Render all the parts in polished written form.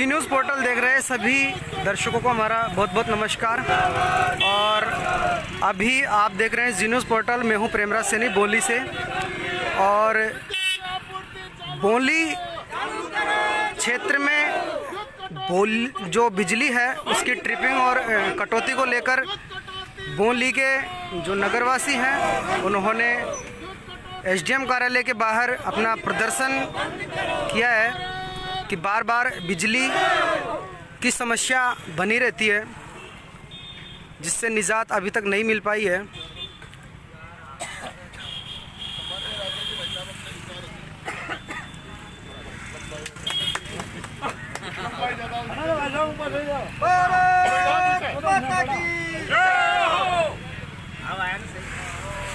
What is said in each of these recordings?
जी news portal देख रहे सभी दर्शकों को हमारा बहुत बहुत नमस्कार। और अभी आप देख रहे हैं जी न्यूज़ पोर्टल। मैं हूं प्रेमराज सैनी बोली से। और बोली क्षेत्र में जो बिजली है उसकी ट्रिपिंग और कटौती को लेकर बोली के जो नगरवासी हैं उन्होंने एसडीएम कार्यालय के बाहर अपना प्रदर्शन किया है कि बार बार बिजली की समस्या बनी रहती है, जिससे निजात अभी तक नहीं मिल पाई है।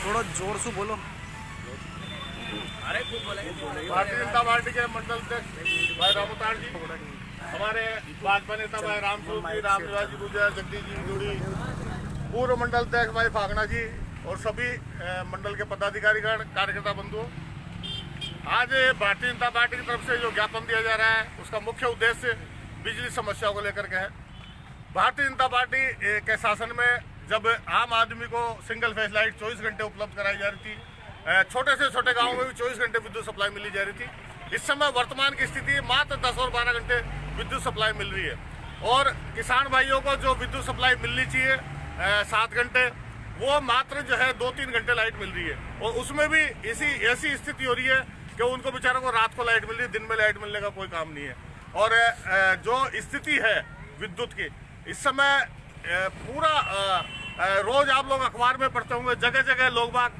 थोड़ा जोर से बोलो। भारतीय जनता पार्टी के मंडल अध्यक्ष भाई रामोतार जी, हमारे भाजपा नेता भाई रामस्वरूप जी, रामनिवास जी गुजर, जगदीश जी जोड़ी, पूर्व मंडल अध्यक्ष भाई फागना जी और सभी मंडल के पदाधिकारीगण, कार्यकर्ता बंधुओं, आज भारतीय जनता पार्टी की तरफ से जो ज्ञापन दिया जा रहा है उसका मुख्य उद्देश्य बिजली समस्या को लेकर के है। भारतीय जनता पार्टी के शासन में जब आम आदमी को सिंगल फेस लाइट 24 घंटे उपलब्ध कराई जा रही थी, छोटे से छोटे गांवों में भी 24 घंटे विद्युत सप्लाई मिली जा रही थी। इस समय वर्तमान की स्थिति मात्र 10 और 12 घंटे विद्युत सप्लाई मिल रही है। और किसान भाइयों को जो विद्युत सप्लाई मिलनी चाहिए 7 घंटे, वो मात्र जो है 2-3 घंटे लाइट मिल रही है। और उसमें भी ऐसी स्थिति हो रही है कि उनको बेचारों को रात को लाइट मिल रही है, दिन में लाइट मिलने का कोई काम नहीं है। और जो स्थिति है विद्युत की इस समय पूरा रोज आप लोग अखबार में पढ़ते होंगे, जगह जगह लोग बाग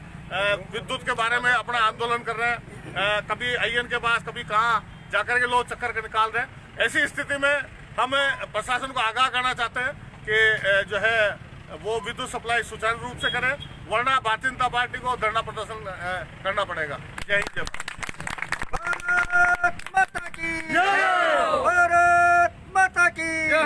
विद्युत के बारे में अपना आंदोलन कर रहे हैं। कभी आईएन के पास, कभी कहाँ जाकर के लोग चक्कर निकाल रहे हैं। ऐसी स्थिति में हम प्रशासन को आगाह करना चाहते हैं कि जो है वो विद्युत सप्लाई सुचारू रूप से करे, वरना भारतीय जनता पार्टी को धरना प्रदर्शन करना पड़ेगा। जय हिंद, जय भारत माता की जय। भारत माता की जय।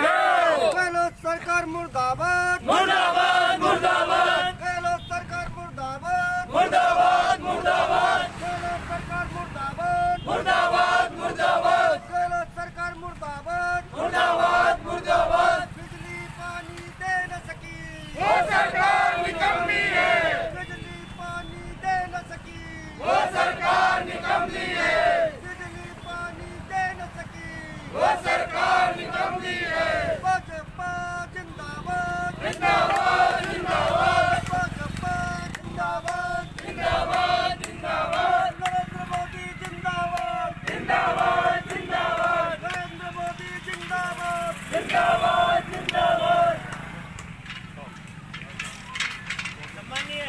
गहलोत सरकार मुर्दाबाद मुर्दाबाद मुर्दाबाद। गहलोत सरकार मुर्दाबाद मुर्दाबाद मुर्दाबाद। गहलोत सरकार मुर्दाबाद मुर्दाबाद मुर्दाबाद। गहलोत सरकार मुर्दाबाद मुर्दाबाद मुर्दाबाद। बिजली पानी दे न सकी वो सरकार निकम्मी है। बिजली पानी दे न सकी वो सरकार निकम्मी है। बिजली पानी दे न सकी वो सरकार निकम्मी है। भाजपा जिंदाबाद जिंदाबाद जिंदाबाद। भाजपा जिंदाबाद जिंदाबाद जिंदाबाद। नरेंद्र मोदी जिंदाबाद जिंदाबाद जिंदाबाद। नरेंद्र मोदी जिंदाबाद जिंदाबाद जिंदाबाद। सम्मानीय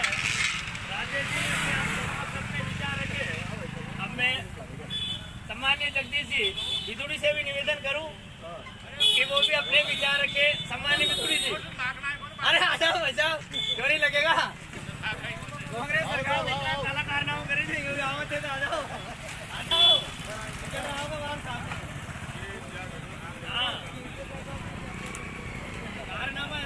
राजेश जी ने अपने विचार रखे। अब मैं सम्मानीय जगदीश जी विदुड़ी से भी निवेदन करूं कि वो भी अपने विचार रखे। सम्मानीय विदुड़ी जी, अरे आ जाओ भाई साहब, जोड़ी लगेगा। कांग्रेस सरकार ने क्या काला कारनामा करे थे, क्योंकि आवत है तो आ जाओ आ जाओ। हाँ, कारनामा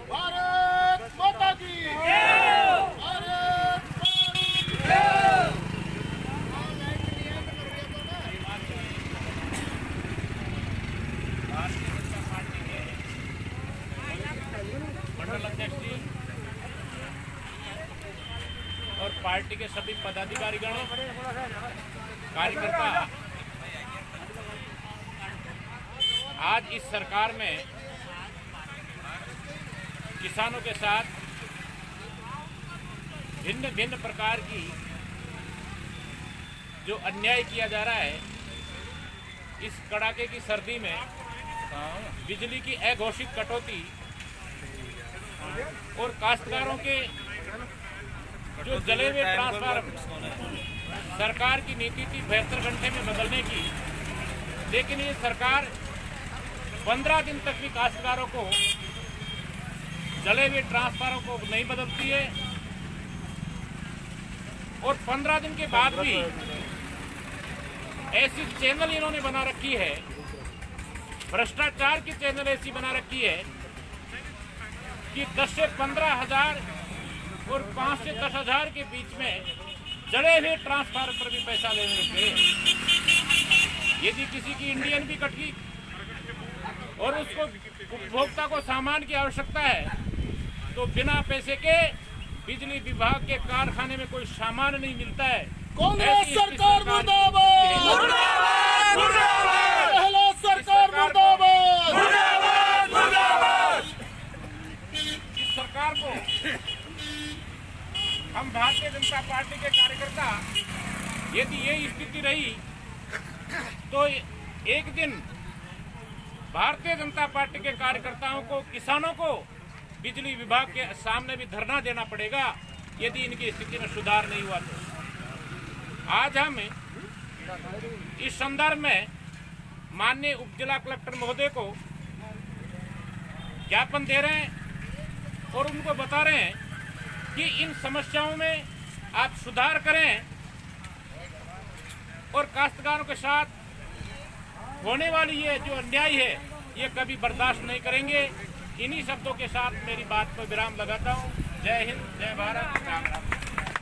भारत माता की भारत मंडल अध्यक्ष जी और पार्टी के सभी पदाधिकारीगण, कार्यकर्ता आज इस सरकार में किसानों के साथ भिन्न भिन्न प्रकार की जो अन्याय किया जा रहा है, इस कड़ाके की सर्दी में बिजली की अघोषित कटौती और काश्तकारों के जो जले हुए ट्रांसफार्मर, सरकार की नीति थी 72 घंटे में बदलने की, लेकिन ये सरकार 15 दिन तक भी काश्तकारों को जले हुए ट्रांसफार्मरों को नहीं बदलती है। और 15 दिन के बाद भी ऐसी चैनल इन्होंने बना रखी है भ्रष्टाचार की चैनल ऐसी बना रखी है कि 10 से 15 हजार और 5 से 10 हजार के बीच में जड़े हुए ट्रांसफार्मर पर भी पैसा लेने लगते हैं। यदि किसी की इंडियन भी कट गई और उसको उपभोक्ता को सामान की आवश्यकता है तो बिना पैसे के बिजली विभाग के कारखाने में कोई सामान नहीं मिलता है। कांग्रेस सरकार मुर्दाबाद, मुर्दाबाद, मुर्दाबाद, पहला सरकार मुर्दाबाद, मुर्दाबाद, मुर्दाबाद। इस सरकार को हम भारतीय जनता पार्टी के कार्यकर्ता, यदि ये स्थिति रही तो एक दिन भारतीय जनता पार्टी के कार्यकर्ताओं को, किसानों को बिजली विभाग के सामने भी धरना देना पड़ेगा यदि इनकी स्थिति में सुधार नहीं हुआ तो। आज हम इस संदर्भ में माननीय उप जिला कलेक्टर महोदय को ज्ञापन दे रहे हैं और उनको बता रहे हैं कि इन समस्याओं में आप सुधार करें और काश्तकारों के साथ होने वाली ये जो अन्याय है ये कभी बर्दाश्त नहीं करेंगे। इन्हीं शब्दों के साथ मेरी बात पर विराम लगाता हूँ। जय हिंद, जय भारत, राम राम।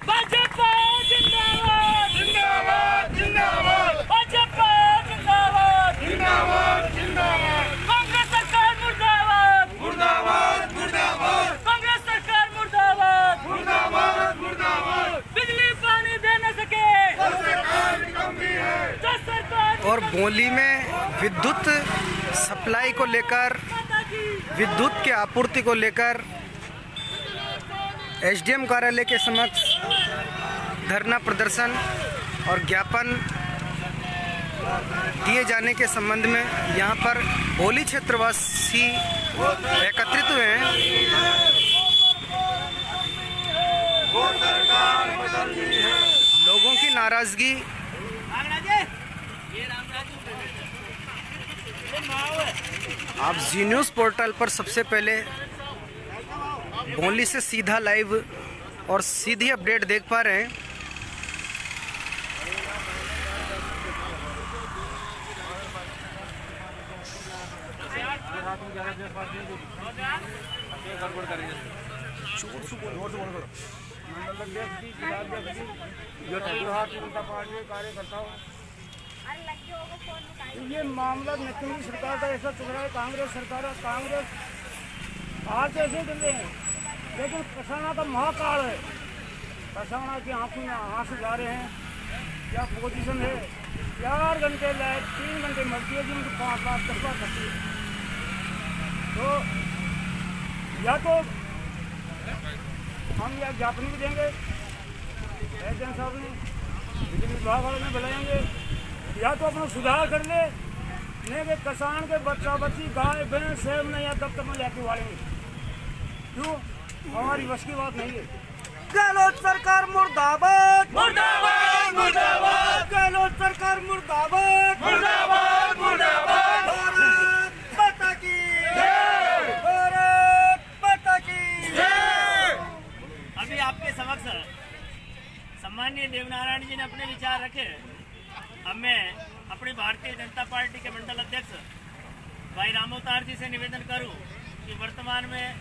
भाजपा जिंदाबाद, जिंदाबाद, जिंदाबाद, भाजपा जिंदाबाद, जिंदाबाद, जिंदाबाद, कांग्रेस सरकार मुर्दाबाद, मुर्दाबाद, मुर्दाबाद, कांग्रेस सरकार मुर्दाबाद, मुर्दाबाद, मुर्दाबाद। बिजली पानी दे न सके सरकार निकम्मी है, जो सरकार और बोली में विद्युत सप्लाई को लेकर, विद्युत की आपूर्ति को लेकर एसडीएम कार्यालय के समक्ष धरना प्रदर्शन और ज्ञापन दिए जाने के संबंध में यहाँ पर बोली क्षेत्रवासी एकत्रित हुए हैं। लोगों की नाराजगी आप जी न्यूज़ पोर्टल पर सबसे पहले बोली से सीधा लाइव और सीधी अपडेट देख पा रहे हैं। ये मामला नक्की सरकार का ऐसा चल रहा है, कांग्रेस सरकार, कांग्रेस आज ऐसे चल रहे हैं, लेकिन किसाना का महाकाल है। किसाना की आंखों में आंसू जा रहे हैं। क्या पोजीशन है, 4 घंटे लाइट, 3 घंटे मरती है, जिनको 5 लाख 10 लाख करती है। तो या तो हम या ज्ञापन भी देंगे एसडीएम साहब ने, बिजली विभाग वाले ने बुलाएंगे, या तो अपना सुधार कर ले, नहीं कि किसान के बच्चा बच्ची गाय भैंस सेब नहीं या दफ्तर में जाके वालेंगे। क्यों? हमारी बस की बात नहीं है। गहलोत सरकार मुर्दाबाद, मुर्दाबाद, मुर्दाबाद, गहलोत सरकार मुर्दाबाद, मुर्दाबाद, मुर्दाबाद। भारत माता की जय, भारत माता की जय। अभी आपके समक्ष सम्माननीय देवनारायण जी ने अपने विचार रखे। अब मैं अपनी भारतीय जनता पार्टी के मंडल अध्यक्ष भाई रामोतार जी से निवेदन करूं कि वर्तमान में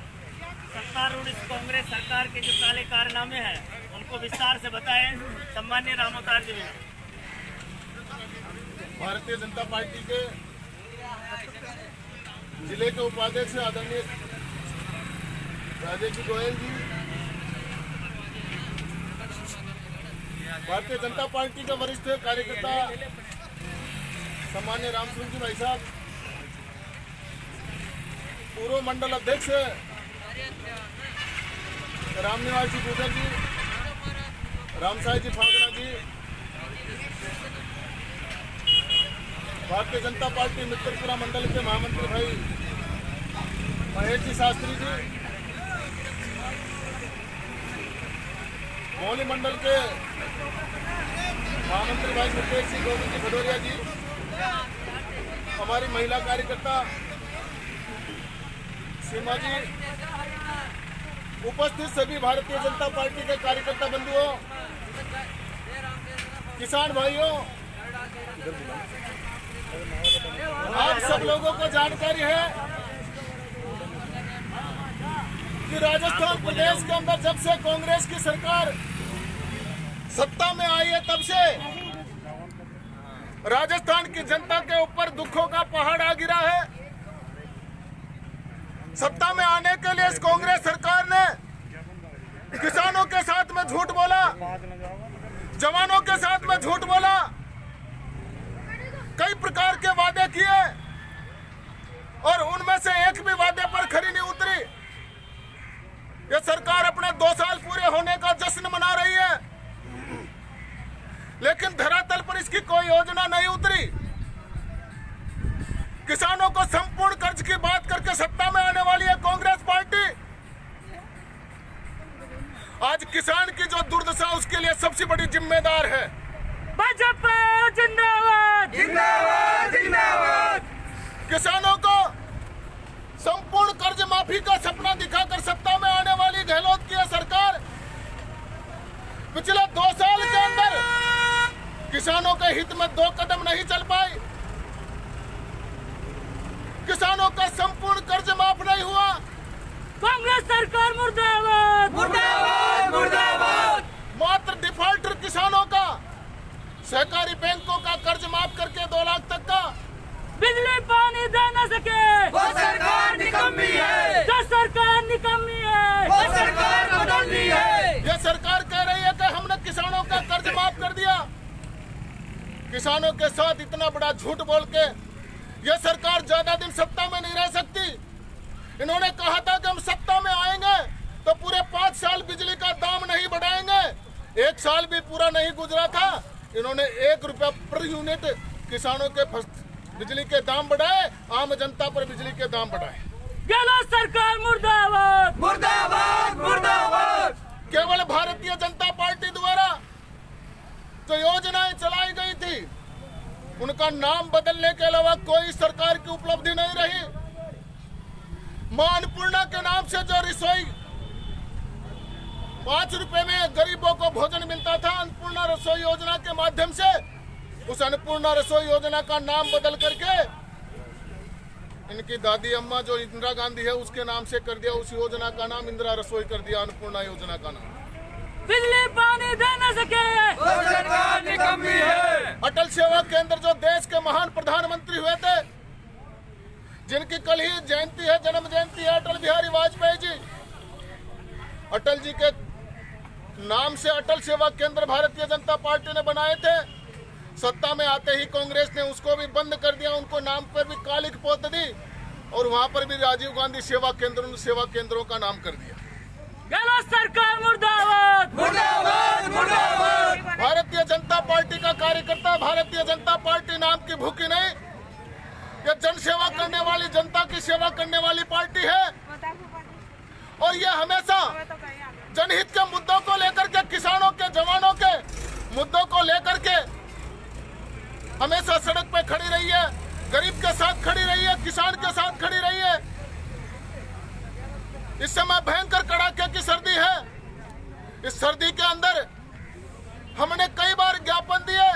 सत्तारूढ़ इस कांग्रेस सरकार के जो काले कारनामे हैं उनको विस्तार से बताएं। सम्माननीय रामोतार जी। भारतीय जनता पार्टी के जिले के उपाध्यक्ष आदरणीय राजेश गोयल जी, भारतीय जनता पार्टी के वरिष्ठ कार्यकर्ता सम्मान्य रामसूर जी भाई साहब, पूर्व मंडल अध्यक्ष रामनिवास जी गुजर जी, रामसाई जी फागड़ा जी, भारतीय जनता पार्टी मित्रपुरा मंडल के महामंत्री भाई महेश जी शास्त्री जी, मौली मंडल के महामंत्री भाई मुकेश सिंह गोविंद जी भदौरिया जी, हमारी महिला कार्यकर्ता सीमा जी, उपस्थित सभी भारतीय जनता पार्टी के कार्यकर्ता बंधुओं, किसान भाइयों, आप सब लोगों को जानकारी है कि राजस्थान प्रदेश के अंदर जब से कांग्रेस की सरकार सत्ता में आई है तब से राजस्थान की जनता के ऊपर दुखों का पहाड़ आ गिरा है। सत्ता में आने के लिए इस कांग्रेस सरकार ने किसानों के साथ में झूठ बोला, जवानों के साथ में झूठ बोला, कई प्रकार के वादे किए और उनमें से एक भी वादे पर खरी नहीं उतरी। ये सरकार अपने 2 साल पूरे होने का जश्न मना रही है, लेकिन धरातल पर इसकी कोई योजना नहीं उतरी। किसानों को संपूर्ण कर्ज की बात करके सत्ता में आने वाली है कांग्रेस पार्टी। आज किसान की जो दुर्दशा उसके लिए सबसे बड़ी जिम्मेदार है भाजपा जिंदाबाद जिंदाबाद जिंदाबाद। किसानों को संपूर्ण कर्ज माफी का सपना दिखाकर सत्ता में आने वाली गहलोत की सरकार पिछले 2 साल के अंदर किसानों के हित में 2 कदम नहीं चल पाई। किसानों का संपूर्ण कर्ज माफ नहीं हुआ। कांग्रेस सरकार मुर्दाबाद मुर्दाबाद मुर्दाबाद। मात्र डिफॉल्टर किसानों का सहकारी बैंकों का कर्ज माफ करके 2 लाख तक का बिजली पानी दे न सके वो सरकार निकम्मी है, जो सरकार निकम्मी है वो सरकार बदलनी है। यह सरकार कह रही है कि हमने किसानों का कर्ज माफ कर दिया। किसानों के साथ इतना बड़ा झूठ बोल के यह सरकार ज्यादा दिन सत्ता में नहीं रह सकती। इन्होंने कहा था कि हम सत्ता में आएंगे तो पूरे 5 साल बिजली का दाम नहीं बढ़ाएंगे। 1 साल भी पूरा नहीं गुजरा था, इन्होंने 1 रुपया पर यूनिट किसानों के बिजली के दाम बढ़ाए, आम जनता पर बिजली के दाम बढ़ाए। गहलोत सरकार मुर्दाबाद मुर्दाबाद मुर्दाबाद। केवल भारतीय जनता पार्टी द्वारा जो योजनाएं चलाई गई थी उनका नाम बदलने के अलावा कोई सरकार की उपलब्धि नहीं रही। मां अन्नपूर्णा के नाम से जो रसोई 5 रुपए में गरीबों को भोजन मिलता था, अन्नपूर्णा रसोई योजना के माध्यम से उस अन्नपूर्णा रसोई योजना का नाम बदल करके इनकी दादी अम्मा जो इंदिरा गांधी है उसके नाम से कर दिया। उस योजना का नाम इंदिरा रसोई कर दिया, अन्नपूर्णा योजना का नाम। बिजली पानी दे न सके वो सरकार निकम्मी है। अटल सेवा केंद्र जो देश के महान प्रधानमंत्री हुए थे, जिनकी कल ही जयंती है, जन्म जयंती है अटल बिहारी वाजपेयी जी, अटल जी के नाम से अटल सेवा केंद्र भारतीय जनता पार्टी ने बनाए थे। सत्ता में आते ही कांग्रेस ने उसको भी बंद कर दिया, उनको नाम पर भी कालिक पोत दी और वहां पर भी राजीव गांधी सेवा केंद्र, उन सेवा केंद्रों का नाम कर दिया। गहलोत सरकार मुर्दाबाद मुर्दाबाद मुर्दाबाद। भारतीय जनता पार्टी का कार्यकर्ता भारतीय जनता पार्टी नाम की भूखी नहीं, यह जन सेवा करने वाली, जनता की सेवा करने वाली पार्टी है और यह हमेशा जनहित के मुद्दों को लेकर के, किसानों के, जवानों के मुद्दों को लेकर के हमेशा सड़क पे खड़ी रही है, गरीब के साथ खड़ी रही है, किसान के साथ खड़ी रही है। इस समय भयंकर कड़ाके की सर्दी है। इस सर्दी के अंदर हमने कई बार ज्ञापन दिए,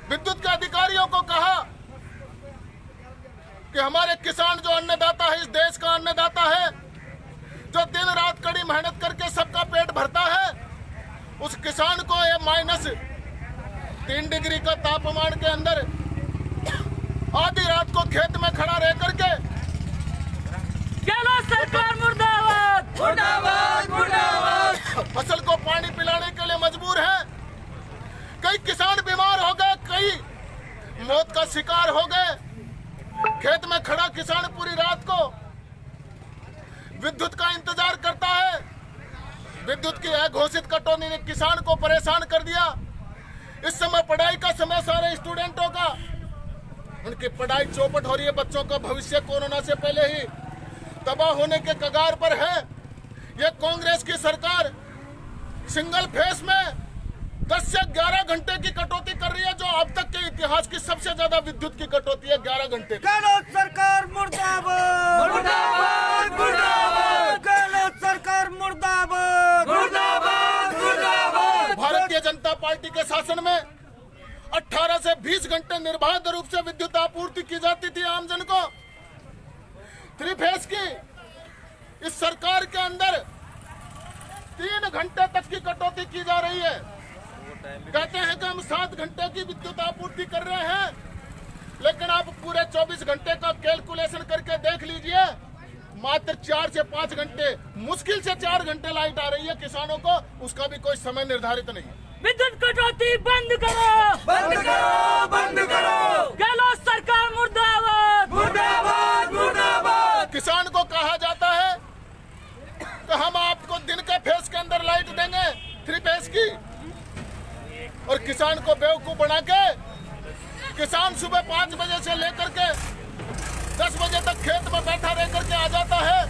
विद्युत के अधिकारियों को कहा कि हमारे किसान जो अन्नदाता है, इस देश का अन्नदाता है, जो दिन रात कड़ी मेहनत करके सबका पेट भरता है, उस किसान को ये -3 डिग्री का तापमान के अंदर आधी रात को खेत में खड़ा रह करके गहलोत सरकार मुर्दाबाद मुर्दाबाद मुर्दाबाद। फसल को पानी पिलाने के लिए मजबूर है। कई किसान बीमार हो गए, कई मौत का शिकार हो गए। खेत में खड़ा किसान पूरी रात को विद्युत का इंतजार करता है। विद्युत की अघोषित कटौती ने किसान को परेशान कर दिया। इस समय पढ़ाई का समय सारे स्टूडेंटों का, उनकी पढ़ाई चौपट हो रही है। बच्चों का भविष्य कोरोना से पहले ही तबाह होने के कगार पर है। ये कांग्रेस की सरकार सिंगल फेस में 10 से 11 घंटे की कटौती कर रही है, जो अब तक के इतिहास की सबसे ज्यादा विद्युत की कटौती है, 11 घंटे की। गहलोत सरकार मुर्दाबाद मुर्दाबाद मुर्दाबाद। गहलोत सरकार मुर्दाबाद मुर्दाबाद मुर्दाबाद। भारतीय जनता पार्टी के शासन में 18 से 20 घंटे निर्बाध रूप से विद्युत आपूर्ति की जाती थी आमजन को। 3 फेज की इस सरकार के अंदर 3 घंटे तक की कटौती की जा रही है। कहते हैं कि हम 7 घंटे की विद्युत आपूर्ति कर रहे हैं, लेकिन आप पूरे 24 घंटे का कैलकुलेशन करके देख लीजिए, मात्र 4 से 5 घंटे, मुश्किल से 4 घंटे लाइट आ रही है किसानों को, उसका भी कोई समय निर्धारित नहीं है। विद्युत कटौती बंद करो, बंद करो, बंद करो। गहलोत सरकार मुर्दाबाद, मुर्दाबाद, मुर्दाबाद। किसान को कहा जाता है कि हम आपको दिन के फेज के अंदर लाइट देंगे 3 फेज की, और किसान को बेवकूफ बना के किसान सुबह 5 बजे से लेकर के 10 बजे तक खेत में बैठा रह करके आ जाता है।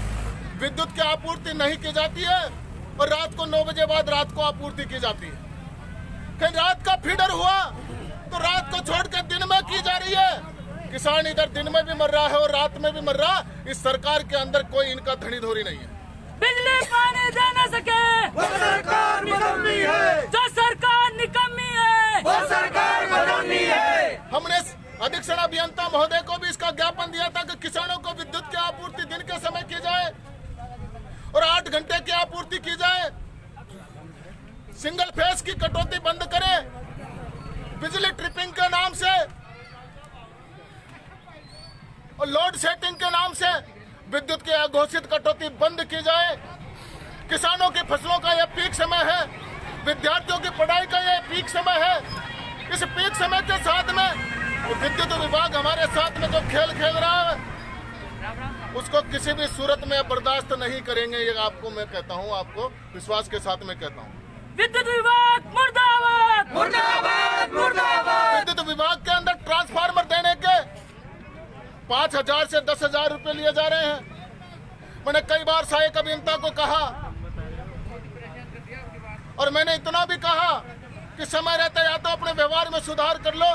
विद्युत की आपूर्ति नहीं की जाती है और रात को 9 बजे बाद रात को आपूर्ति की जाती है। कहीं रात का फीडर हुआ तो रात को छोड़ के दिन में की जा रही है। किसान इधर दिन में भी मर रहा है और रात में भी मर रहा। इस सरकार के अंदर कोई इनका धनी धोरी नहीं है। बिजली पानी दे न सके वो सरकार निकम्मी है, जो सरकार निकम्मी है, वो सरकार बदलनी है। हमने अधीक्षण अभियंता महोदय को भी इसका ज्ञापन दिया था कि किसानों को विद्युत की आपूर्ति दिन के समय की जाए और 8 घंटे की आपूर्ति की जाए। सिंगल फेज की कटौती बंद करें, बिजली ट्रिपिंग के नाम से और लोड सेटिंग के नाम से विद्युत की अघोषित कटौती बंद की जाए। किसानों की फसलों का यह पीक समय है, विद्यार्थियों की पढ़ाई का यह पीक समय है। इस पीक समय के साथ में विद्युत विभाग हमारे साथ में जो खेल खेल रहा है उसको किसी भी सूरत में बर्दाश्त नहीं करेंगे। ये आपको मैं कहता हूँ, आपको विश्वास के साथ में कहता हूँ। विद्युत विभाग मुर्दाबाद, मुर्दाबाद, मुर्दाबाद। विद्युत विभाग के अंदर ट्रांसफार्मर देने के 5,000 से 10,000 रुपए लिए जा रहे हैं। मैंने कई बार सहायक अभियंता को कहा और मैंने इतना भी कहा कि समय रहते या तो अपने व्यवहार में सुधार कर लो।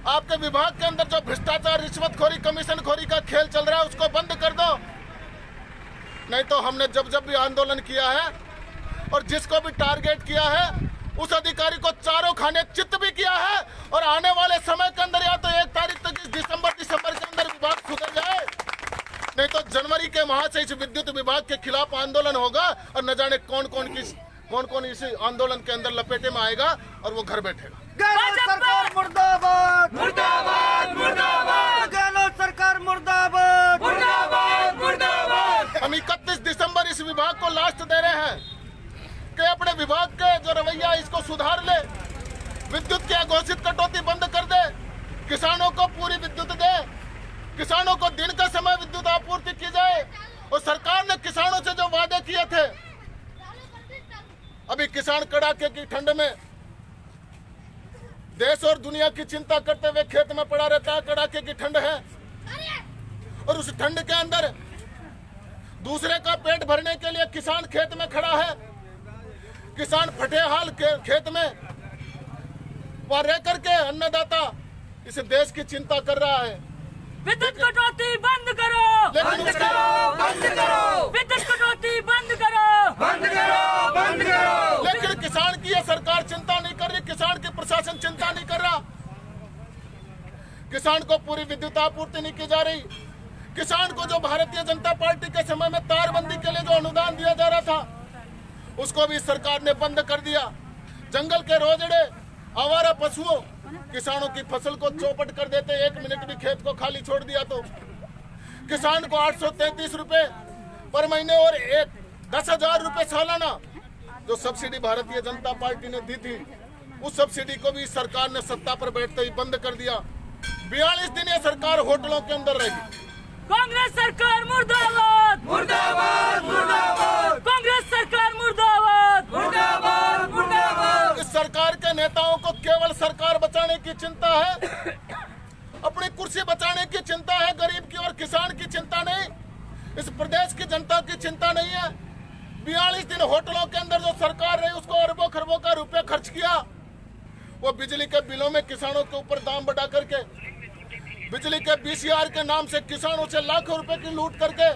आपके विभाग के अंदर जो भ्रष्टाचार, रिश्वतखोरी, कमीशनखोरी का खेल चल रहा है उसको बंद कर दो। नहीं तो हमने जब जब भी आंदोलन किया है और जिसको भी टारगेट किया है उस अधिकारी को चारों खाने चित्त भी किया है। और आने वाले समय के अंदर या तो 1 तारीख तक दिसंबर के अंदर विभाग सुधर जाए, नहीं तो जनवरी के माह से इस विद्युत विभाग के खिलाफ आंदोलन होगा और न जाने कौन कौन इस आंदोलन के अंदर लपेटे में आएगा और वो घर बैठेगा। गहलोत सरकार मुर्दाबाद, मुर्दाबाद, मुर्दाबाद। गहलोत सरकार मुर्दाबाद, मुर्दाबाद, मुर्दाबाद। हम 31 दिसंबर इस विभाग को लास्ट दे रहे हैं कि अपने विभाग के जो रवैया इसको सुधार ले, विद्युत की अघोषित कटौती बंद कर दे, किसानों को पूरी विद्युत दे, किसानों को दिन का समय विद्युत आपूर्ति की जाए। और सरकार ने किसानों से जो वादे किए थे, अभी किसान कड़ाके की ठंड में देश और दुनिया की चिंता करते हुए खेत में पड़ा रहता है। कड़ाके की ठंड है और उस ठंड के अंदर दूसरे का पेट भरने के लिए किसान खेत में खड़ा है। किसान फटे हाल खेत में वहां रह करके अन्नदाता इस देश की चिंता कर रहा है। विद्युत कटौती बंद करो, बंद करो, बंद करो। विद्युत कटौती बंद करो, बंद करो, बंद करो। लेकिन किसान की ये सरकार चिंता नहीं कर रही, किसान की प्रशासन चिंता नहीं कर रहा। किसान को पूरी विद्युत आपूर्ति नहीं की जा रही। किसान को जो भारतीय जनता पार्टी के समय में तारबंदी के लिए जो अनुदान दिया जा रहा था उसको भी सरकार ने बंद कर दिया। जंगल के रोजड़े, आवारा पशुओं किसानों की फसल को चौपट कर देते। 1 मिनट भी खेत को खाली छोड़ दिया तो किसान को 833 रुपए पर महीने और 10,000 रुपए सालाना जो सब्सिडी भारतीय जनता पार्टी ने दी थी, उस सब्सिडी को भी सरकार ने सत्ता पर बैठते ही बंद कर दिया। 42 दिन ये सरकार होटलों के अंदर रही। कांग्रेस सरकार मुर्दाबाद, मुर्दाबाद, मुर्दाबाद। कांग्रेस सरकार मुर्दाबाद, मुर्दाबाद, मुर्दाबाद। इस सरकार के नेताओं को केवल सरकार बचाने की चिंता है, अपनी कुर्सी बचाने की चिंता है, गरीब की और किसान की चिंता नहीं, इस प्रदेश की जनता की चिंता नहीं है। 42 दिन होटलों के अंदर जो सरकार रही उसको अरबों खरबों का रुपए खर्च किया। वो बिजली के बिलों में किसानों के ऊपर दाम बढ़ा करके, बिजली के BCR के नाम से किसानों से लाखों रुपए की लूट करके,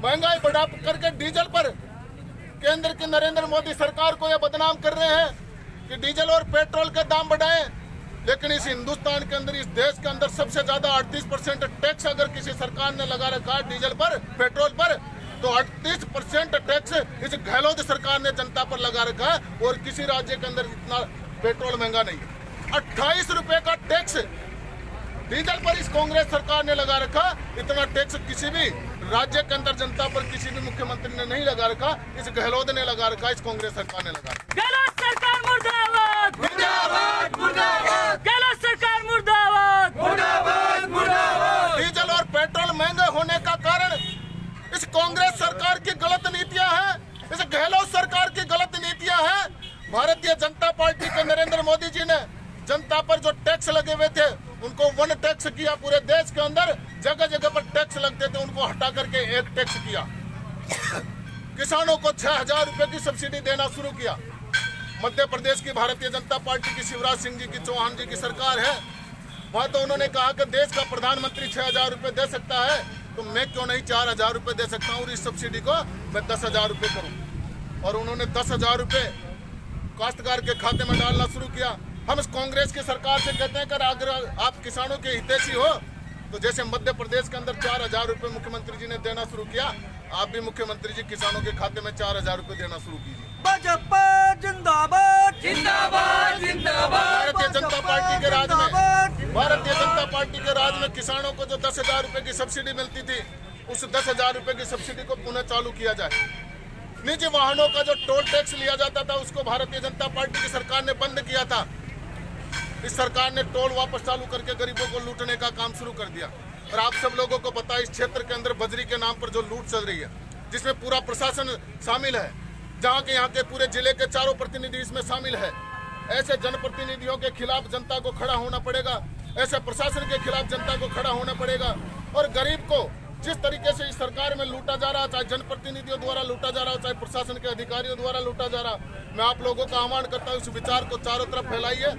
महंगाई बढ़ा करके डीजल पर केंद्र की नरेंद्र मोदी सरकार को यह बदनाम कर रहे हैं कि डीजल और पेट्रोल के दाम बढ़ाएं। लेकिन इस हिंदुस्तान के अंदर, इस देश के अंदर सबसे ज्यादा 38% टैक्स अगर किसी सरकार ने लगा रखा है डीजल पर, पेट्रोल पर, तो 38% टैक्स इस गहलोत सरकार ने जनता पर लगा रखा है। और किसी राज्य के अंदर इतना पेट्रोल महंगा नहीं है। 28 रुपए का टैक्स डीजल पर इस कांग्रेस सरकार ने लगा रखा। इतना टैक्स किसी भी राज्य के अंदर जनता पर किसी भी मुख्यमंत्री ने नहीं लगा रखा, इस गहलोत ने लगा रखा, इस कांग्रेस सरकार ने लगा रखा। गहलोत सरकार मुर्दाबाद, मुर्दाबाद मुर्दाबाद गहलोत सरकार मुर्दाबाद, मुर्दाबाद मुर्दाबाद। डीजल और पेट्रोल महंगे होने का कारण इस कांग्रेस सरकार की गलत नीतियां हैं, इस गहलोत सरकार की गलत नीतियां हैं। भारतीय जनता पार्टी के नरेंद्र मोदी जी ने जनता पर जो टैक्स लगे हुए थे उनको वन टैक्स किया। पूरे देश के अंदर जगह जगह पर टैक्स लगते थे, उनको हटा करके एक टैक्स किया। किसानों को 6,000 रुपए की सब्सिडी देना शुरू किया। मध्य प्रदेश की भारतीय जनता पार्टी की शिवराज सिंह जी की, चौहान जी की सरकार है। वहां तो उन्होंने कहा कि देश का प्रधानमंत्री 6,000 रुपए दे सकता है, तो मैं क्यों नहीं 4,000 रुपए दे सकता हूँ और इस सब्सिडी को मैं 10,000 रुपए करूँ। और उन्होंने 10,000 रुपए काश्तकार के खाते में डालना शुरू किया। हम इस कांग्रेस की सरकार से कहते हैं कि अगर आप किसानों के हितैषी हो तो जैसे मध्य प्रदेश के अंदर 4,000 रुपए मुख्यमंत्री जी ने देना शुरू किया, आप भी मुख्यमंत्री जी किसानों के खाते में 4,000 रुपए देना शुरू कीजिए। भाजपा जिंदाबाद जिंदाबाद जिंदाबाद। भारतीय जनता पार्टी के राज में, भारतीय जनता पार्टी के राज में किसानों को जो 10,000 रुपए की सब्सिडी मिलती थी, उस 10,000 रुपए की सब्सिडी को पुनः चालू किया जाए। निजी वाहनों का जो टोल टैक्स लिया जाता था उसको भारतीय जनता पार्टी की सरकार ने बंद किया था। इस सरकार ने टोल वापस चालू करके गरीबों को लूटने का काम शुरू कर दिया। और आप सब लोगों को पता है इस क्षेत्र के अंदर बजरी के नाम पर जो लूट चल रही है, जिसमें पूरा प्रशासन शामिल है, जहाँ के यहाँ के पूरे जिले के चारों प्रतिनिधि इसमें शामिल है। ऐसे जनप्रतिनिधियों के खिलाफ जनता को खड़ा होना पड़ेगा, ऐसे प्रशासन के खिलाफ जनता को खड़ा होना पड़ेगा। और गरीब को जिस तरीके से इस सरकार में लूटा जा रहा, चाहे जनप्रतिनिधियों द्वारा लूटा जा रहा, चाहे प्रशासन के अधिकारियों द्वारा लूटा जा रहा, मैं आप लोगों का आह्वान करता हूँ इस विचार को चारों तरफ फैलाइए।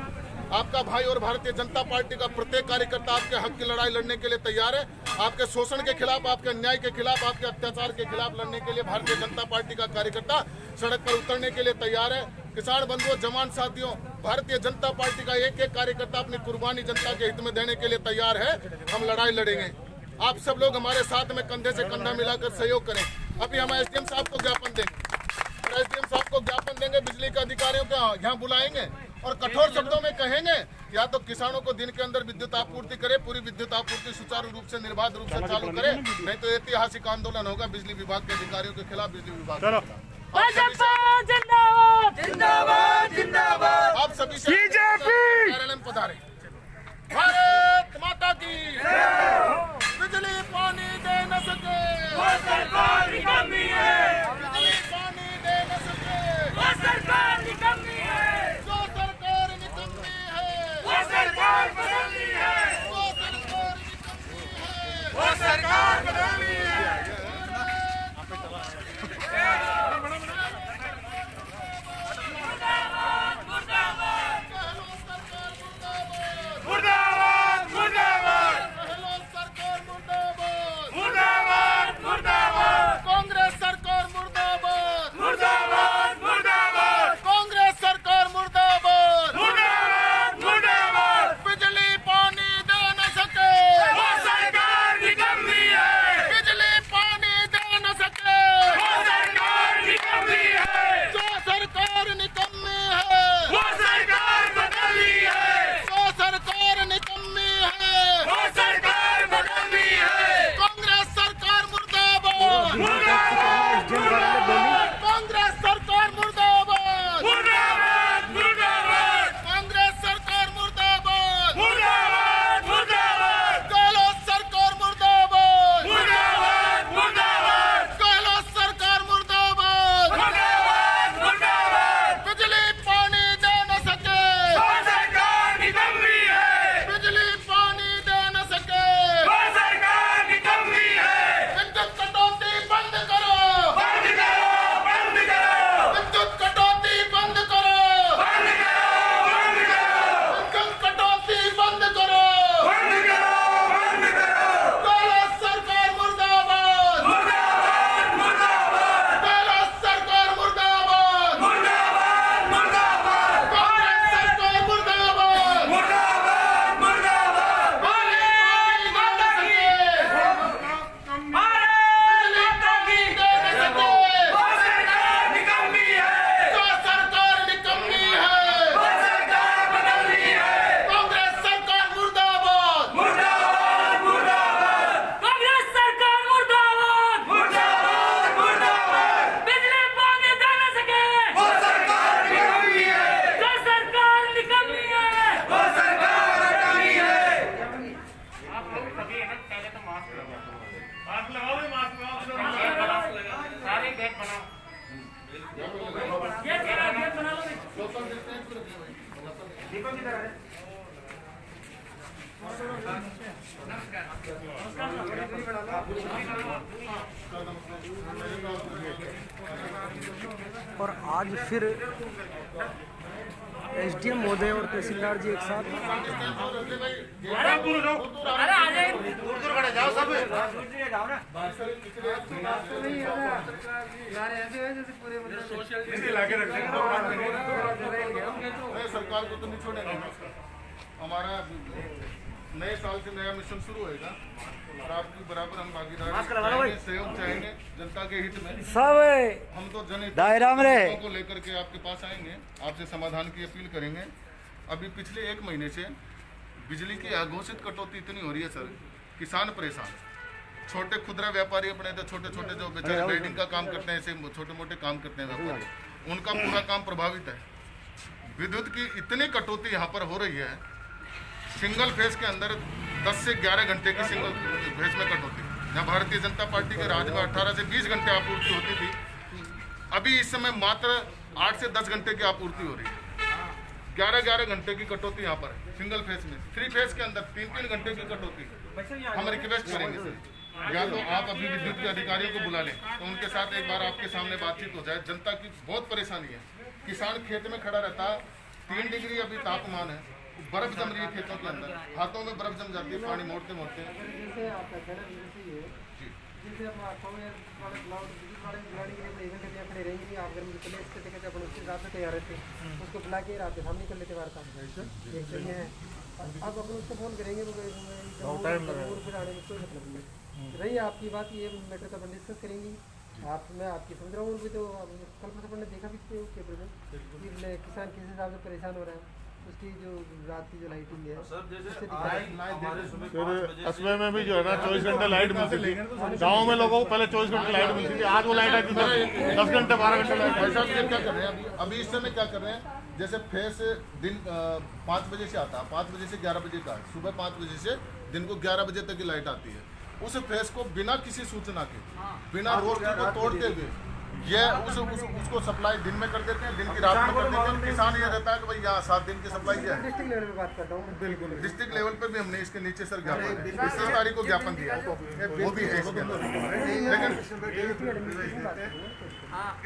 आपका भाई और भारतीय जनता पार्टी का प्रत्येक कार्यकर्ता आपके हक की लड़ाई लड़ने के लिए तैयार है। आपके शोषण के खिलाफ, आपके अन्याय के खिलाफ, आपके अत्याचार के खिलाफ लड़ने के लिए भारतीय जनता पार्टी का कार्यकर्ता सड़क पर उतरने के लिए तैयार है। किसान बंधुओं, जवान साथियों, भारतीय जनता पार्टी का एक एक कार्यकर्ता अपनी कुर्बानी जनता के हित में देने के लिए तैयार है। हम लड़ाई लड़ेंगे। आप सब लोग हमारे साथ में कंधे से कंधा मिलाकर सहयोग करें। अभी हम एसडीएम साहब को ज्ञापन देंगे, एसडीएम साहब को ज्ञापन देंगे, बिजली के अधिकारियों को यहाँ बुलाएंगे और कठोर शब्दों में कहेंगे या तो किसानों को दिन के अंदर विद्युत आपूर्ति करे, पूरी विद्युत आपूर्ति सुचारू रूप से, निर्बाध रूप से चालू करे, नहीं तो ऐतिहासिक आंदोलन होगा बिजली विभाग के अधिकारियों के खिलाफ, बिजली विभाग के खिलाफ। जिंदाबाद जिंदाबाद जिंदाबाद। आप सभी से कार्यालय में पधारे। भारत माता की बिजली पानी दे न सके वो सरकार निकम्मी है, बिजली पानी दे न सके वो सरकार निकम्मी है, जो सरकार निकम्मी है वो सरकार बदलनी है, वो सरकार निकम्मी है वो सरकार बदलनी है। मुर्दाबाद मुर्दाबाद गहलोत सरकार मुर्दाबाद, और आज फिर एसडीएम महोदय और तहसीलदार जी एक साथ सरकार को तो नहीं छोड़ेंगे। हमारा नए साल से नया मिशन शुरू होएगा और आपकी बराबर हम भागीदारी सहयोग चाहेंगे जनता के हित में। सब हम तो दायरा में रहे को लेकर के आपके पास आएंगे, आपसे समाधान की अपील करेंगे। अभी पिछले 1 महीने से बिजली की अघोषित कटौती इतनी हो रही है सर, किसान परेशान। छोटे खुदरा व्यापारी अपने तो छोटे छोटे जो बेचारे वेल्डिंग का काम करते हैं, ऐसे छोटे मोटे काम करते हैं व्यापारी, उनका पूरा काम प्रभावित है। विद्युत की इतनी कटौती यहाँ पर हो रही है, सिंगल फेज के अंदर 10 से 11 घंटे की सिंगल फेज में कटौती। जहाँ भारतीय जनता पार्टी के राज में 18 से 20 घंटे आपूर्ति होती थी, अभी इस समय मात्र 8 से 10 घंटे की आपूर्ति हो रही है। 11-11 घंटे की कटौती यहाँ पर है सिंगल फेज में। 3 फेज के अंदर 3-3 घंटे की कटौती। हम रिक्वेस्ट करेंगे सर, या तो आप अभी विद्युत के अधिकारियों को बुला लें तो उनके साथ एक बार आपके सामने बातचीत हो जाए। जनता की बहुत परेशानी है, किसान खेत में खड़ा रहता, 3 डिग्री अभी तापमान है, बर्फ जम रही है खेतों के अंदर, हाथों में बर्फ जम जाती है पानी मोड़ते मोड़ते। उसको बुला के आपके सामने कर लेते वार्ता। अब अपन उसको फोन करेंगे तो फिर आने में कोई मतलब नहीं। रही आपकी बात, ये मैटर का अपन डिस्कस करेंगी। मैं आपकी समझ रहा हूँ भी, तो कल अपन ने देखा भी पेपर में कि किसान किस हिसाब से परेशान हो रहे हैं। उसकी जो रात की जो लाइटिंग है असम में भी जो है ना 24 घंटे लाइट मिलती थी। गाँव में लोगों को पहले 24 घंटे लाइट मिलती थी, आज वो लाइट आती है 10 घंटे 12 घंटे लाइट। ऐसा क्या कर रहे हैं अभी इस समय क्या कर रहे हैं, जैसे फेस दिन 5 बजे से आता है, 5 बजे से 11 बजे का, सुबह 5 बजे से दिन को 11 बजे तक की लाइट आती है। उस फेस को बिना किसी सूचना के, बिना रोशनी को तोड़ते हुए ये उसको सप्लाई दिन में कर देते हैं, दिन की रात में कर देते हैं। किसान ये रहता है कि भाई यहाँ 7 दिन की सप्लाई है। डिस्ट्रिक्ट लेवल पे बात करता हूँ। बिल्कुल डिस्ट्रिक्ट लेवल पे भी हमने इसके नीचे सर ज्ञापन 21 तारीख को ज्ञापन दिया, वो भी है इसके अंदर। लेकिन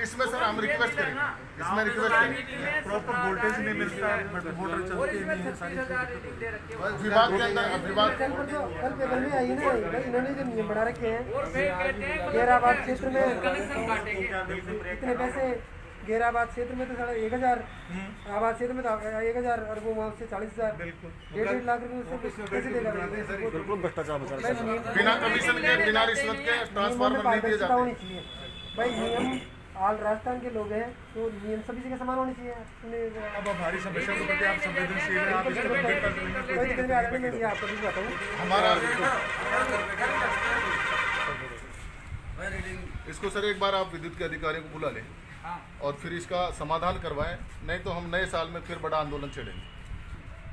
इसमें सर हम रिक्वेस्ट करेंगे, इसमें रिक्वेस्ट करेंगे, प्रॉपर वोल्टेज नहीं मिलता है, मोटर चलती नहीं है, सारी विभाग के अंदर विभाग कल पेपर में आई ना, इन्होंने जो नियम बना रखे हैं गेराबाद क्षेत्र में इतने पैसे, गेराबाद क्षेत्र में तो 1000, आबाद क्षेत्र में तो 1000 और वो वहाँ से 40,000, 1.5 लाख रुपए उससे कैसे देगा? बिना कमीशन के, बिना रिश्वत के ट्रांसफार्मर नहीं दिए जाते भाई। नियम ऑल राजस्थान के लोग हैं तो नियम सभी जगह समान होने चाहिए। अब हमारी समस्या को प्रति आप संवेदनशील हैं, आप इसको कंप्लीट कर देंगे। आपको भी बताऊँ, हमारा इसको सर एक बार आप विद्युत के अधिकारियों को बुला लें और फिर इसका समाधान करवाएं, नहीं तो हम नए साल में फिर बड़ा आंदोलन छेड़ेंगे,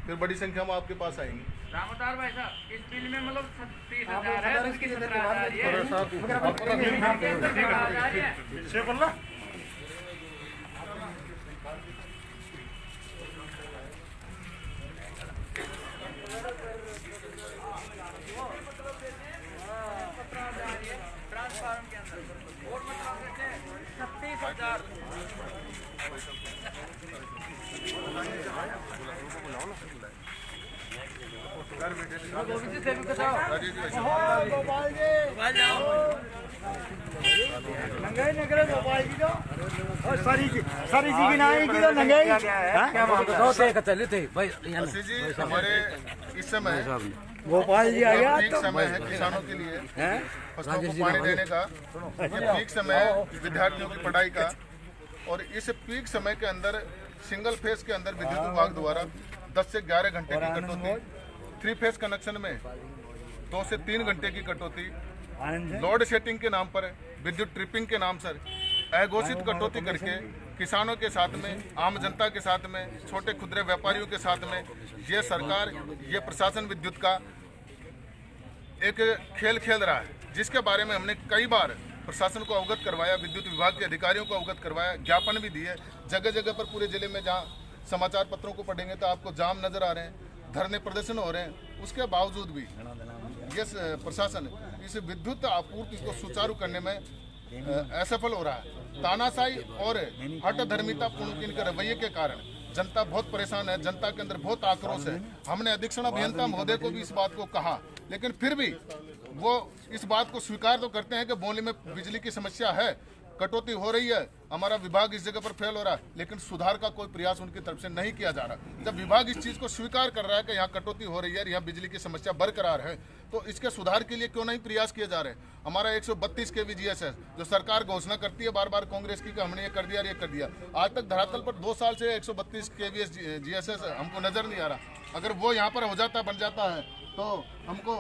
फिर बड़ी संख्या में आपके पास आएंगे। रामोतार भाई साहब, इस बिल में मतलब 30,000 है, उसकी 17,000 है। ट्रांसफार्मर के अंदर और मतलब 36,000। सारी जी की नाई की तो नंगे जी हमारे इस समय गोपाल जी आ गया पीक समय है किसानों के लिए फसलों को पानी देने का। ये पीक समय है विद्यार्थियों की पढ़ाई का, और इस पीक समय के अंदर सिंगल फेज के अंदर विद्युत विभाग द्वारा 10 से 11 घंटे की कटौती, 3 फेज कनेक्शन में 2 से 3 घंटे की कटौती, लोड शेडिंग के नाम पर, विद्युत ट्रिपिंग के नाम पर अघोषित कटौती करके किसानों के साथ में, आम जनता के साथ में, छोटे खुदरे व्यापारियों के साथ में ये सरकार, ये प्रशासन विद्युत का एक खेल खेल रहा है, जिसके बारे में हमने कई बार प्रशासन को अवगत करवाया, विद्युत विभाग के अधिकारियों को अवगत करवाया, ज्ञापन भी दिए। जगह जगह पर पूरे जिले में जहाँ समाचार पत्रों को पढ़ेंगे तो आपको जाम नजर आ रहे हैं, धरने प्रदर्शन हो रहे हैं, उसके बावजूद भी ये प्रशासन इस विद्युत आपूर्ति को सुचारू करने में असफल हो रहा है। तानाशाही और हठधर्मितापूर्ण इनके रवैये के कारण जनता बहुत परेशान है, जनता के अंदर बहुत आक्रोश है। हमने अधीक्षण अभियंता महोदय को भी इस बात को कहा, लेकिन फिर भी वो इस बात को स्वीकार तो करते हैं कि बौली में बिजली की समस्या है, कटौती हो रही है, हमारा विभाग इस जगह पर फेल हो रहा है, लेकिन सुधार का कोई प्रयास उनकी तरफ से नहीं किया जा रहा। जब विभाग इस चीज को स्वीकार कर रहा है कि यहाँ कटौती हो रही है, यहाँ बिजली की समस्या बरकरार है, तो इसके सुधार के लिए क्यों नहीं प्रयास किए जा रहे? हमारा 132 kV GSS जो सरकार घोषणा करती है बार बार कांग्रेस की कि हमने ये कर दिया, ये कर दिया, आज तक धरातल पर 2 साल से 132 kV GSS हमको नजर नहीं आ रहा। अगर वो यहाँ पर हो जाता, बन जाता है, तो हमको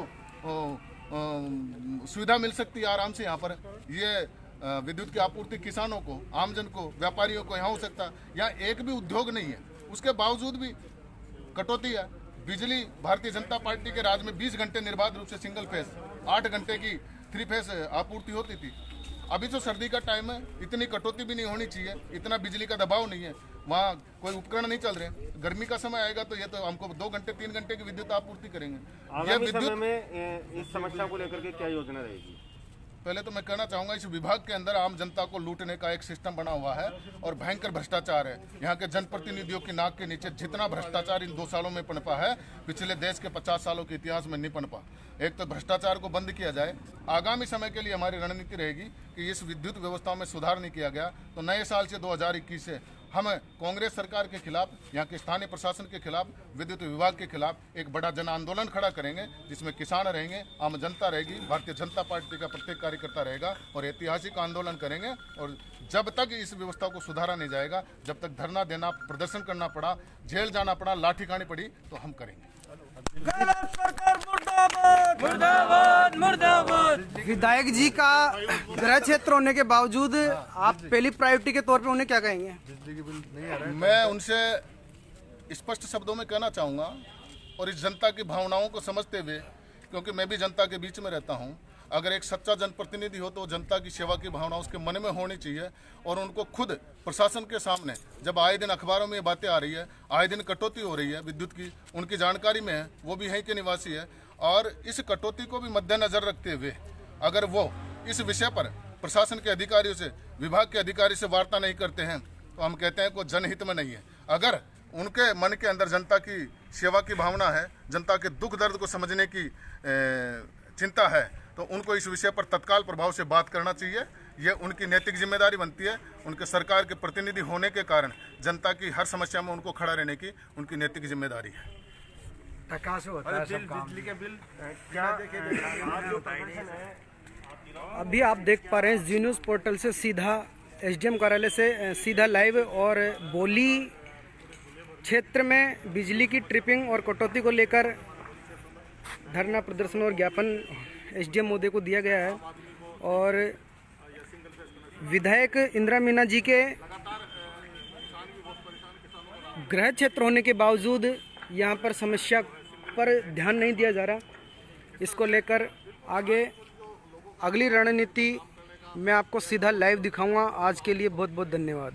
सुविधा मिल सकती है आराम से। यहाँ पर ये विद्युत की आपूर्ति किसानों को, आमजन को, व्यापारियों को यहाँ हो सकता है। यहाँ एक भी उद्योग नहीं है, उसके बावजूद भी कटौती है। बिजली भारतीय जनता पार्टी के राज में 20 घंटे निर्बाध रूप से सिंगल फेज, 8 घंटे की 3 फेज आपूर्ति होती थी। अभी जो सर्दी का टाइम है, इतनी कटौती भी नहीं होनी चाहिए, इतना बिजली का दबाव नहीं है, वहाँ कोई उपकरण नहीं चल रहे। गर्मी का समय आएगा तो ये तो हमको 2 घंटे 3 घंटे की विद्युत आपूर्ति करेंगे। आगामी समय में इस समस्या को लेकर के क्या योजना रहेगी? पहले तो मैं कहना चाहूंगा, इस विभाग के अंदर आम जनता को लूटने का एक सिस्टम बना हुआ है और भयंकर भ्रष्टाचार है। यहाँ के जनप्रतिनिधियों की नाक के नीचे जितना भ्रष्टाचार इन 2 सालों में पनपा है, पिछले देश के 50 सालों के इतिहास में नहीं पनपा। एक तो भ्रष्टाचार को बंद किया जाए। आगामी समय के लिए हमारी रणनीति रहेगी कि इस विद्युत व्यवस्था में सुधार नहीं किया गया तो नए साल से 2021 से हम कांग्रेस सरकार के खिलाफ, यहाँ के स्थानीय प्रशासन के खिलाफ, विद्युत विभाग के खिलाफ एक बड़ा जन आंदोलन खड़ा करेंगे, जिसमें किसान रहेंगे, आम जनता रहेगी, भारतीय जनता पार्टी का प्रत्येक कार्यकर्ता रहेगा और ऐतिहासिक आंदोलन करेंगे। और जब तक इस व्यवस्था को सुधारा नहीं जाएगा, जब तक धरना देना, प्रदर्शन करना पड़ा, जेल जाना पड़ा, लाठी खानी पड़ी, तो हम करेंगे। मुर्दाबाद मुर्दाबाद। विधायक जी का गृह क्षेत्र होने के बावजूद आप पहली प्रायोरिटी के तौर पे उन्हें क्या कहेंगे? मैं उनसे स्पष्ट शब्दों में कहना चाहूँगा और इस जनता की भावनाओं को समझते हुए, क्योंकि मैं भी जनता के बीच में रहता हूँ, अगर एक सच्चा जनप्रतिनिधि हो तो जनता की सेवा की भावना उसके मन में होनी चाहिए। और उनको खुद प्रशासन के सामने, जब आए दिन अखबारों में ये बातें आ रही है, आए दिन कटौती हो रही है विद्युत की, उनकी जानकारी में है, वो भी यहीं के निवासी है, और इस कटौती को भी मद्देनजर रखते हुए अगर वो इस विषय पर प्रशासन के अधिकारियों से, विभाग के अधिकारी से वार्ता नहीं करते हैं, तो हम कहते हैं कि जनहित में नहीं है। अगर उनके मन के अंदर जनता की सेवा की भावना है, जनता के दुख दर्द को समझने की चिंता है, तो उनको इस विषय पर तत्काल प्रभाव से बात करना चाहिए। ये उनकी नैतिक जिम्मेदारी बनती है। उनके सरकार के प्रतिनिधि होने के कारण जनता की हर समस्या में उनको खड़ा रहने की उनकी नैतिक जिम्मेदारी है। बिजली के बिल क्या अभी आप देख पा रहे हैं जी न्यूज़ पोर्टल से सीधा एसडीएम कार्यालय से सीधा लाइव, और बौली क्षेत्र में बिजली की ट्रिपिंग और कटौती को लेकर धरना प्रदर्शन और ज्ञापन एसडीएम महोदय को दिया गया है। और विधायक इंदिरा मीना जी के गृह क्षेत्र होने के बावजूद यहाँ पर समस्या पर ध्यान नहीं दिया जा रहा। इसको लेकर आगे अगली रणनीति मैं आपको सीधा लाइव दिखाऊंगा। आज के लिए बहुत बहुत धन्यवाद।